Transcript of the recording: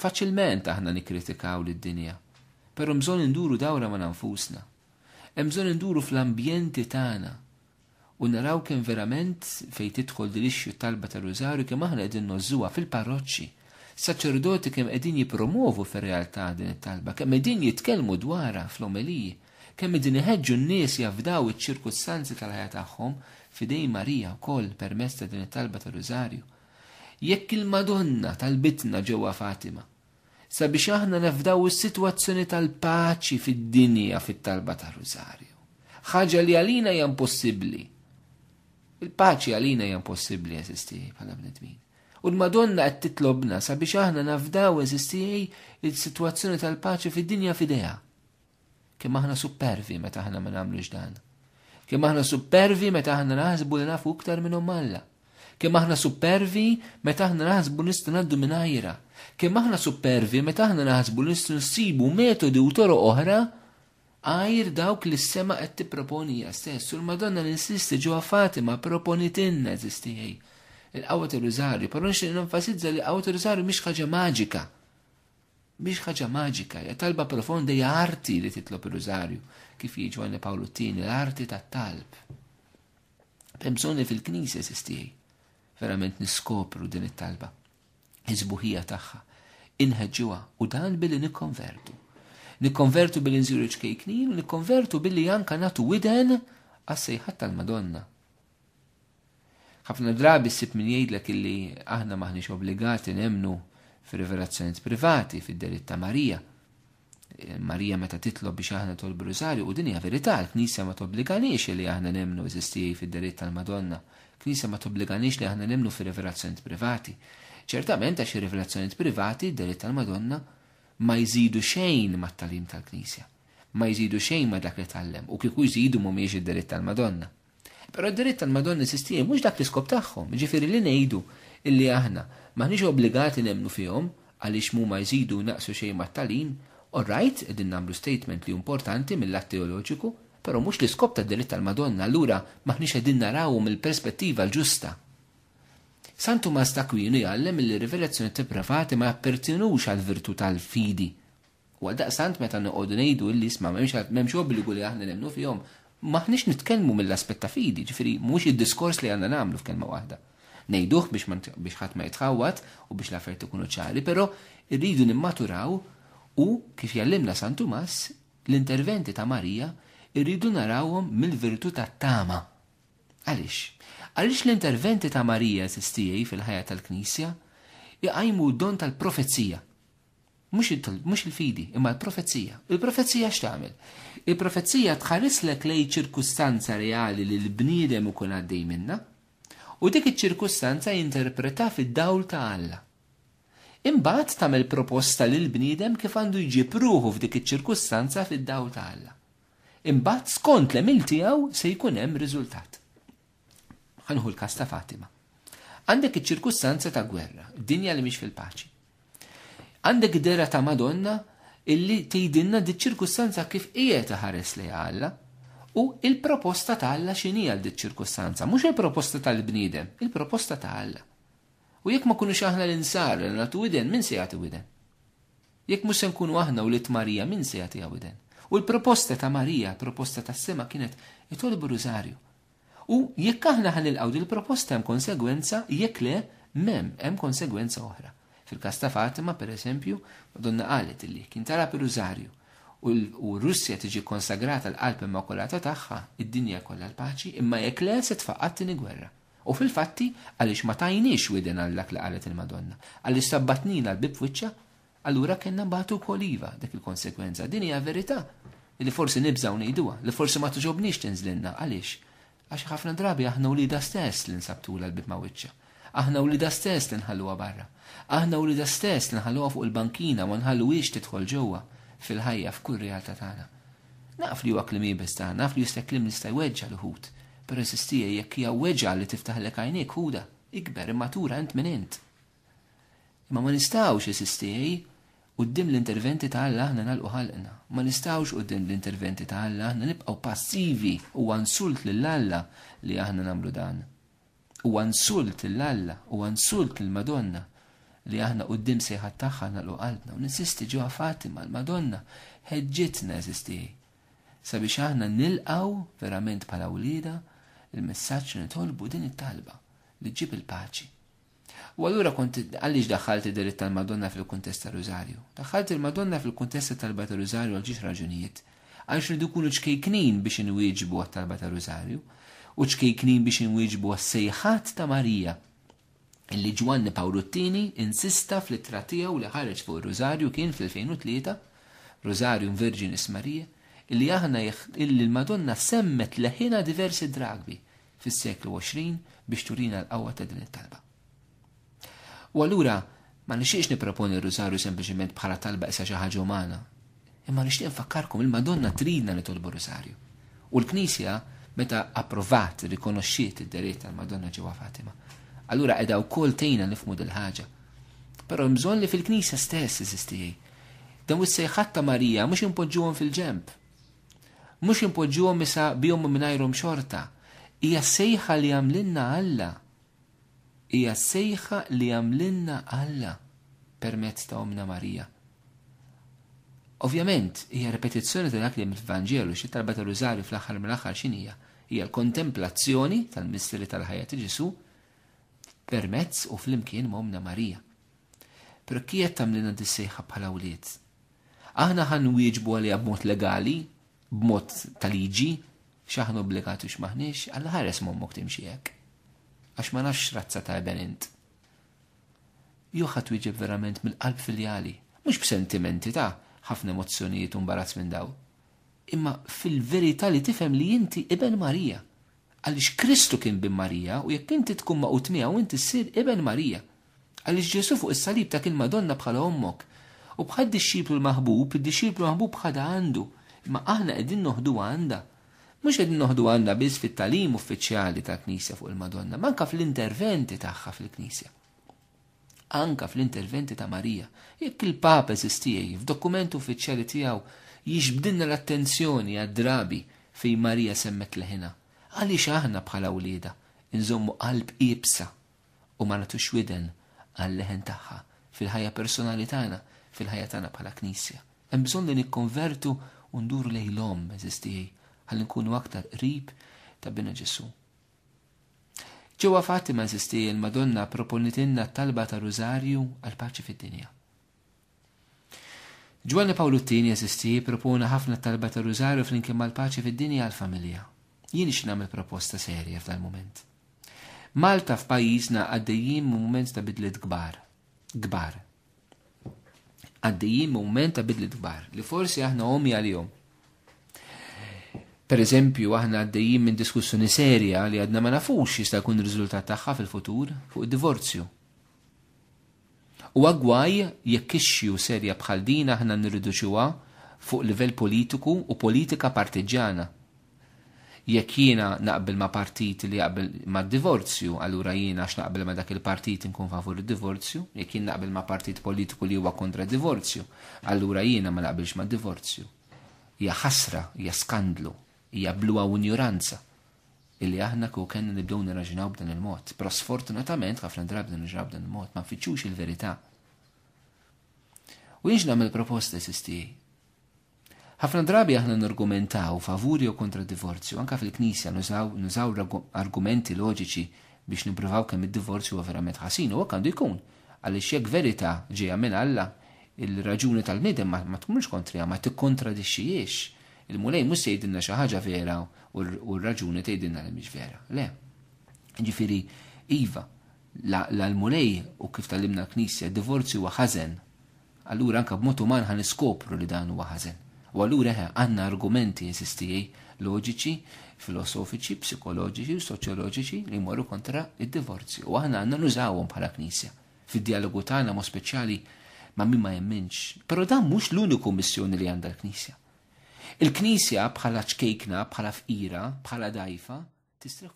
Faċilment aħna nikkritikaw lid-dinja, però bżonn induru dawra ma' nfusna. Hemm bżonn induru fl-ambjenti tagħna u naraw kemm verament fejn tidħol dilixxu talba tar-Rużarju kemm aħna qegħdin nożżuha fil-parroċċi. Saċerdoti kemm qegħdin jippromovu fir-realtà din it-talba, kemm qegħdin jitkellmu dwarha fl-omeliji, kemm qegħdin iħeġġu n-nies jafdaw iċ-ċirkustanzi tal-ħajja tagħhom f'idej Marija wkoll permezz ta' din it-talba tar-Rużarju. Jekk il-Madonna talbitna ġewwa Fatima sabiex aħna nafdaw is-sitwazzjoni tal-paċi fid-dinja fit-talba tar-Rużarju. Ħaġa li għalina hija impossibbli. Il-paċi għalina hija impossibbli eżisti bħala bnedmin. U l-Madonna qed titlobna sabiex aħna nafdaw eżisti il-sitwazzjoni tal-paċi fid-dinja f'idejha. Kemm aħna supervi meta aħna ma nagħmlux dan. Kemm aħna supervi meta aħna naħsbu li nafu iktar minnhom Alla. Kemm aħna supervi meta aħna naħsbu nistgħu ngħaddu mingħajrha. Kemm aħna supervi meta aħna naħsbu nistgħu nsibu metodi u toroq oħra għajr dawk li s-sema qed tipproponi hija stess. U l-Madonna ninsisti ġewwa Fatima proponitilna eżistijej il-qawwa tar-Rużarju, però nixtieq nenfasizza li l-qawwa tar-Rużarju mhix ħaġa maġika. Mhix ħaġa maġika, hija talba profonda, hija arti li titlob ir-Rużarju kif jiġu Ġwanni Pawlu Tieni, l-arti tat-talb. Hemm bżonn li fil-Knisja eżistijej verament niskopru din it-talba. Iż-żbuħija tagħha, inħeġġuha u dan billi nikkonvertu. Nikkonvertu billi nżiru ċkejknin u nikkonvertu billi anke nagħtu widen għas-sejħat tal-Madonna. Ħafna drabi ssib min jgħidlek illi aħna maħniex obbligati nemmnu fir-rivelazzjonijiet privati fid-delitt ta' Marija. Marija meta titlob biex aħna tolbu Rużarju u din hija verità, l-Knisja ma tobbliganix li aħna nemmnu eżistijej fid-delitt tal-Madonna. Knisja ma tobbliganix li aħna nemmnu fir-rivelazzjonijiet privati. Ċertament għax ir-rivelazzjonijiet privati d-delitt tal-Madonna ma jżidu xejn mat-talim tal-Knisja. Ma jżidu xejn ma dak li tallem u kieku jżidu mhumiex id-delitt tal-Madonna. Però d-delitt tal-Madonna sistija mhux dak l-iskop tagħhom, ġifieri li ngħidu illi aħna maħniex obbligati nemmnu fihom għaliex mu ma jżidu naqsu xejn mat-talim, alright, qegħdin nagħmlu statement li importanti mill-att teoloġiku, però mhux l-iskop tad-delitt tal-Madonna, allura maħniex qegħdin narawhu mill-perspettiva l-ġusta. San Tumas d'Aquino jgħallem li rivelazzjoni privati ma jappertinux għal-virtu tal-fidi. U għaldaqstant meta noqogħdu ngħidu illi isma' m'hemmx obbligu li aħna nemmnu fihom, maħniex nitkellmu mill-aspett ta' fidi, ġifieri mhux id-diskors li għandna nagħmlu f'kelma waħda. Ngħiduh biex ħadd ma jitħawwad u biex l-affarijiet ikunu ċari, però rridu nimmaturaw u kif jallimna San Tumas l-interventi ta' Marija irridu narawhom mill-virtu tat-tama. Għaliex? Għaliex l-interventi ta' Marija sistijej fil-ħajja tal-Knisja jqajmu d-don tal-profezzija. Mhux il-fidi, imma l-profezzija. Il-profezzija x'tagħmel? Il-profezzija tħarislek lej ċirkustanza reali li l-bniedem ikun għaddej minnha u dik iċ-ċirkustanza jinterpreta fid-dawl ta' Alla. Imbagħad tagħmel proposta lil bniedem kif għandu jġib ruħu f'dik iċ-ċirkustanza fid-dawl ta' Alla. Imbagħad skont l-emil tiegħu se jkun hemm riżultat. Ħanħu l-każ ta' Fatima. Għandek iċ-ċirkustanza ta' gwerra, dinja li mhix fil-paċi. Għandek dera ta' Madonna illi tgħidilna dik ċirkustanza kif qiegħed taħares lejha Alla u il-proposta ta' Alla x'inhi għal dik ċirkustanza, mhux il-proposta tal-bniedem, il-proposta ta' Alla. U jekk ma kunux aħna l-insar li nagħtu widen, min se jagħti widen? Jekk mhux se nkunu aħna u lit Marija, min se jagħtiha widen? U l-proposta ta' Marija, proposta tas-sema kienet itolbu Rużarju. U jekk aħna ħanilqgħu din il-proposta hemm konsegwenza, jekk le hemm konsegwenza oħra. Fil-każ ta' Fatima, pereżempju, Madonna qalet illi kien tara Rużarju u Russja tiġi konsagrata l-qalb immakolata tagħha, id-dinja kollha l-paċi, imma jekk le se tfaqqat tieni gwerra. U fil-fatti għaliex ma tajniex widen għallak li qalet il-Madonna, għaliex sabbatnina l-bib wiċċa, allura kellna mbagħtu wkoll iva dik il-konsekwenza. Din hija verità li forsi nibżgħu ngħiduha, li forsi ma tiġobniex tinżlilna. Għaliex? Għax ħafna drabi aħna wlieda stess li nsabtula l-bib ma' wiċċa. Aħna wlieda stess li nħalluha barra. Aħna wlieda stess li nħalluha fuq il-bankina ma nħalluhiex tidħol ġewwa fil-ħajja f'kull realtà tagħna. Naf li huwa kliem ibes tagħna, naf li jista' kliem nista' jweġġa' l-ħut. Per esistija jekk hija weġġa li tiftaħlek għajnejk huda, ikber immatura int minn int. Imma ma nistgħux esistijej quddiem l-interventi ta' Alla aħna nagħlqu ħalqna. Ma nistgħux quddiem l-interventi ta' Alla aħna nibqgħu passivi u insult lil Alla li aħna nagħmlu dan. U insult lil Alla u insult lil Madonna li aħna qudiem sejħat tagħha nagħlqu qalbna u ninsisti ġewwa Fatima l-Madonna ħeġġitna eżisti sabiex aħna nilqgħu verament bħala wlieda il-messaġġ nitolbu din it-talba li ġib il-paċi. U allura għaliex daħħalt id-deritt tal-Madonna fil-kuntest tar-Rużarju? Daħħalt il-Madonna fil-kuntest tal-talba tar-Rużarju għal ġiex raġunijiet. Għaliex ridu jkunu ċkejknin biex inwieġbu għat-talba tar-Rużarju u ċkejknin biex inwieġbu għas-sejħat ta' Marija illi Ġwanni Pawluttini insista fl-ittra tiegħu li ħareġ fuq ir-Rużarju kien fl-2003 Rosarium Virginis Maria illi l-Madonna semmet leħina diversi drabi fis-seklu 20 biex turina l-qawwa ta' din it-talba. U allura ma nixtieqx nipproponi r-Rosarju sempliċement bħala talba issa xi ħaġa umana, imma nixtieq nfakkarkom il-Madonna tridna nitolbu Rosarju. U l-Knisja meta approvat rikonoxxiet id-deritt tal-Madonna ġewwa Fatima. Allura qiegħda wkoll tgħinna nifhmu dil ħaġa. Però bżonn li fil-Knisja stess eżisti. Dawn is-sejħat ta' Marija mhux impoġġuhom fil-ġemp. Mhux impoġġuhom issa bihom mingħajrhom xorta. Hija sejħa li għamlinna Alla. Hija sejħa li għamlinna Alla permezz ta' Omna Marija. Ovvjament, hija repetizzjoni ta' dak li mill-Vanġelu xi talba ta' Rużarju fl-aħħar mill-aħħar x'inhija. Hija l-kontemplazzjoni tal-misteri tal-ħajja ta' Ġesu permezz u flimkien ma' Omna Marija. Però kienet tagħmlilna dis-sejħa bħala wlied. Aħna ħan wieġbu għaliha b'mod legali, b'mod tal-liġi, x'aħna obbligati x'maħniex, Alla ħares m'ommok timxi hekk. Għax ma nafx razza ta' benint. Jew ħadd wieġeb verament mill-qalb filjali, mhux b'sentimenti ta' ħafna emozzjonijiet u imbarazz minn daw. Imma fil-verità li tifhem li inti iben Marija. Għaliex Kristu kien bin Marija u jekk inti tkun maqut miegħu inti ssir iben Marija. Għaliex Ġesu fuq is-salib ta' kien Madonna bħala ommok. U bħad disċiplu l-maħbub, id-disċiplu l-maħbub bħada għandu. Imma aħna qegħdin noħduha għandha. Mhux qegħdin noħduha għandha biss fit-talim uffiċjali tal-Knisja fuq il-Madonna, ma anke fl-interventi tagħha fil-Knisja. Anke fl-interventi ta' Marija. Jekk il-Papa eżistijaj f'dokument uffiċjali tiegħu jixbdilna l-attenzjoni għad-drabi fejn Marija semmet leħina. Għaliex aħna bħala wlieda inżommu qalb qiebsa u ma nagħtux widen għal-leħen tagħha fil-ħajja personali tagħna, fil-ħajja tagħna bħala Knisja. Hemm bżonn li nikkonvertu u nduru lejlhom eżistijaj ħalli nkunu aktar qrib ta' bina Ġesu. Ġewwa Fatima eżistijaj il-Madonna proponitilna talba ta' Rużarju għal paċi fid-dinja. Ġwanni Pawluttini eżistijaj propona ħafna talba ta' Rużarju flimkien mal-paċi fid-dinja għall-familja. Jien ix nagħmel proposta serja f'dal-mument. Malta f'pajjiżna għaddejjin mument ta' bidliet kbar. Għaddejjin mument ta' bidliet kbar li forsi aħna omi għalihom. Per eżempju, aħna għaddejjin minn diskussjoni serja li għadna ma nafux jista' jkun ir-riżultat tagħha fil-futur fuq id-divorzju. U għagwaj jekk ixxu serja bħal din aħna nirriduċuha fuq livell politiku u politika partiġjana. Jekk jiena naqbel ma' partit li jaqbel ma' divorzju, allura jiena għax naqbel ma' dak il-partit inkun favur id-divorzju, jekk jien naqbel ma' partit politiku li huwa kontra divorzju, allura jiena ma naqbilx ma' divorzju. Hija ħasra, hija skandlu, hija bluwa u ignoranza illi aħna kieku kellna nibdew nirraġunaw b'dan il-mod. Però sfortunatament ħafna drabi nirraġunaw b'dan il-mod, ma nfittxux il-verità. U jiena nagħmel proposta sistijaj. Ħafna drabi aħna nargumentaw favuri u kontra divorzju, anka fil-Knisja nużaw argumenti loġiċi biex nippruvaw kemm id-divorzju huwa verament ħasin u għandu jkun. Għaliex jekk verità ġejja minn Alla, il-raġuni tal-bniedem ma tkunx kontrija, ma tikkontradixxijiex. Il-mulej mhux tgħidilna xi ħaġa vera u r-raġuni tgħidilna li mhix vera. Le. Ġifieri iva, l-mulej u kif tallimna l-Knisja divorzju huwa ħażen. Allura anke b'mod uman ħan niskopru li dan huwa ħażen. U allura għandna argumenti eżistijaj loġiċi, filosofiċi, psikoloġiċi, soċjoloġiċi li jmorru kontra id-divorzju. U aħna għandna nużawhom bħala Knisja. Fid-dialogu tagħna mod speċjali ma' min ma jemminx. Però dan mhux l-uniku missjoni li għandha l-Knisja. Il-Knisja bħala ċkejkna, bħala fqira, bħala dajfa, tistref